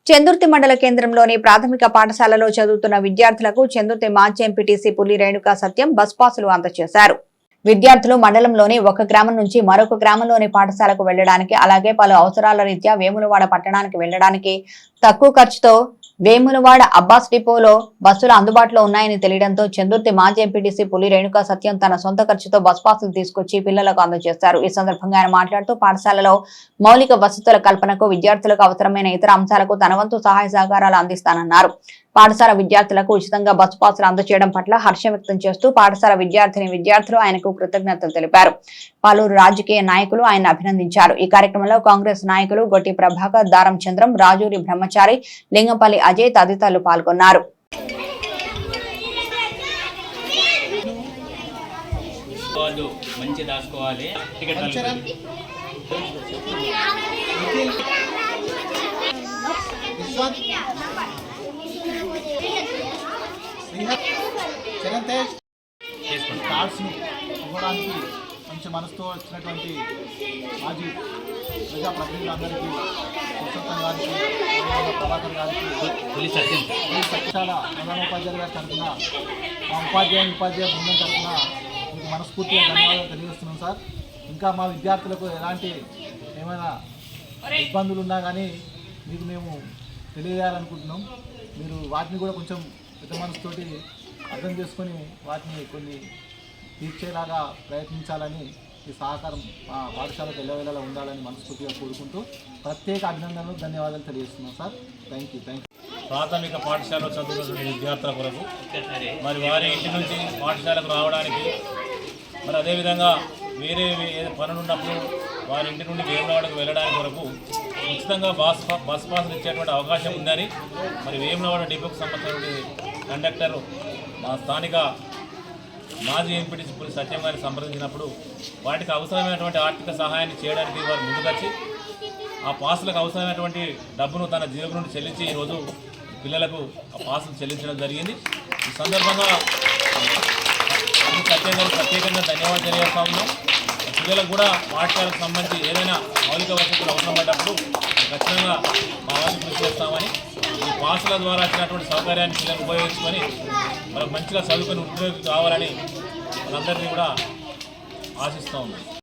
చెందుర్తి మండల కేంద్రంలోని ప్రాథమిక పాఠశాలలో చదువుతున్న విద్యార్థులకు చెందుర్తి మాజీ ఎంపీటీసీ పులి రేణుకా సత్యం బస్ పాసులు అందజేశారు. విద్యార్థులు మండలంలోని ఒక గ్రామం నుంచి మరొక గ్రామంలోని పాఠశాలకు వెళ్లడానికి అలాగే పలు అవసరాల రీత్యా వేములవాడ పట్టణానికి వెళ్లడానికి తక్కువ ఖర్చుతో వేములవాడ అబ్బాస్ డిపోలో బస్సులు అందుబాటులో ఉన్నాయని తెలియడంతో చెందుర్తి మాజీ ఎంపీటీసీ పులి రేణుకా సత్యం తన సొంత ఖర్చుతో బస్ పాసులు తీసుకొచ్చి పిల్లలకు అందజేశారు. ఈ సందర్భంగా ఆయన మాట్లాడుతూ పాఠశాలలో మౌలిక వసతుల కల్పనకు విద్యార్థులకు అవసరమైన ఇతర అంశాలకు తన వంతు సహాయ సహకారాలు అందిస్తానన్నారు. పాఠశాల విద్యార్థులకు ఉచితంగా బస్ పాసులు అందజేయడం పట్ల హర్షం వ్యక్తం చేస్తూ పాఠశాల విద్యార్థులు ఆయనకు కృతజ్ఞతలు తెలిపారు. పలువురు రాజకీయ నాయకులు ఆయన అభినందించారు. ఈ కార్యక్రమంలో కాంగ్రెస్ నాయకులు గొట్టి ప్రభాకర్, దారం చంద్రం, రాజూరి బ్రహ్మచారి, లింగంపల్లి అజయ్ తదితరులు పాల్గొన్నారు. కార్డ్స్ని ఇవ్వడానికి మంచి మనసుతో వచ్చినటువంటి మాజీ ప్రజాప్రతినిధులందరికీ పురుషోత్తం గారికి, ప్రభాకర్ గారికి, సత్యాల ప్రధానోపాధ్యాయులు గారి తరఫున మా ఉపాధ్యాయ బృందం తరఫున మీకు మనస్ఫూర్తిగా ధన్యవాదాలు తెలియజేస్తున్నాం సార్. ఇంకా మా విద్యార్థులకు ఎలాంటి ఏమైనా ఇబ్బందులు ఉన్నా కానీ మీకు మేము తెలియజేయాలనుకుంటున్నాం. మీరు వాటిని కూడా కొంచెం పెద్ద మనసుతోటి అర్థం చేసుకొని వాటిని కొన్ని తీర్చేలాగా ప్రయత్నించాలని ఈ సహకారం మా పాఠశాలకు ఎల్లవేళలా ఉండాలని మనస్ఫూర్తిగా కోరుకుంటూ ప్రత్యేక అభినందనలు, ధన్యవాదాలు తెలియజేస్తున్నాం సార్. Thank you. ప్రాథమిక పాఠశాలలో చదువుతున్న విద్యార్థుల కొరకు మరి వారి ఇంటి నుంచి పాఠశాలకు రావడానికి మరి అదేవిధంగా వేరే పనులు ఉన్నప్పుడు వారి ఇంటి నుండి వేములవాడకు వెళ్ళడానికి వరకు ఉచితంగా బస్ పాసులు ఇచ్చేటువంటి అవకాశం ఉందని మరి వేములవాడ డిపోకు సంబంధించిన కండక్టర్ మా స్థానిక మాజీ ఎంపీటీసీ పులి సత్యం గారిని సంప్రదించినప్పుడు వాటికి అవసరమైనటువంటి ఆర్థిక సహాయాన్ని చేయడానికి వారు ముందుకొచ్చి ఆ పాసులకు అవసరమైనటువంటి డబ్బును తన జేబు నుండి చెల్లించి ఈరోజు పిల్లలకు ఆ పాసులు చెల్లించడం జరిగింది. ఈ సందర్భంగా సత్యం గారికి ప్రత్యేకంగా ధన్యవాదాలు తెలియజేస్తా ఉన్నాం. పిల్లలకు కూడా పాఠశాలకు సంబంధించి ఏదైనా మౌలిక వసతులు అవసరం పడ్డప్పుడు ఖచ్చితంగా మా వారికి కృషి చేస్తామని, ఈ పాసుల ద్వారా వచ్చినటువంటి సౌకర్యాన్ని పిల్లలు ఉపయోగించుకొని మనకు మంచిగా చదువుకొని ఉద్యోగి కావాలని మనందరినీ కూడా ఆశిస్తూ ఉన్నాం.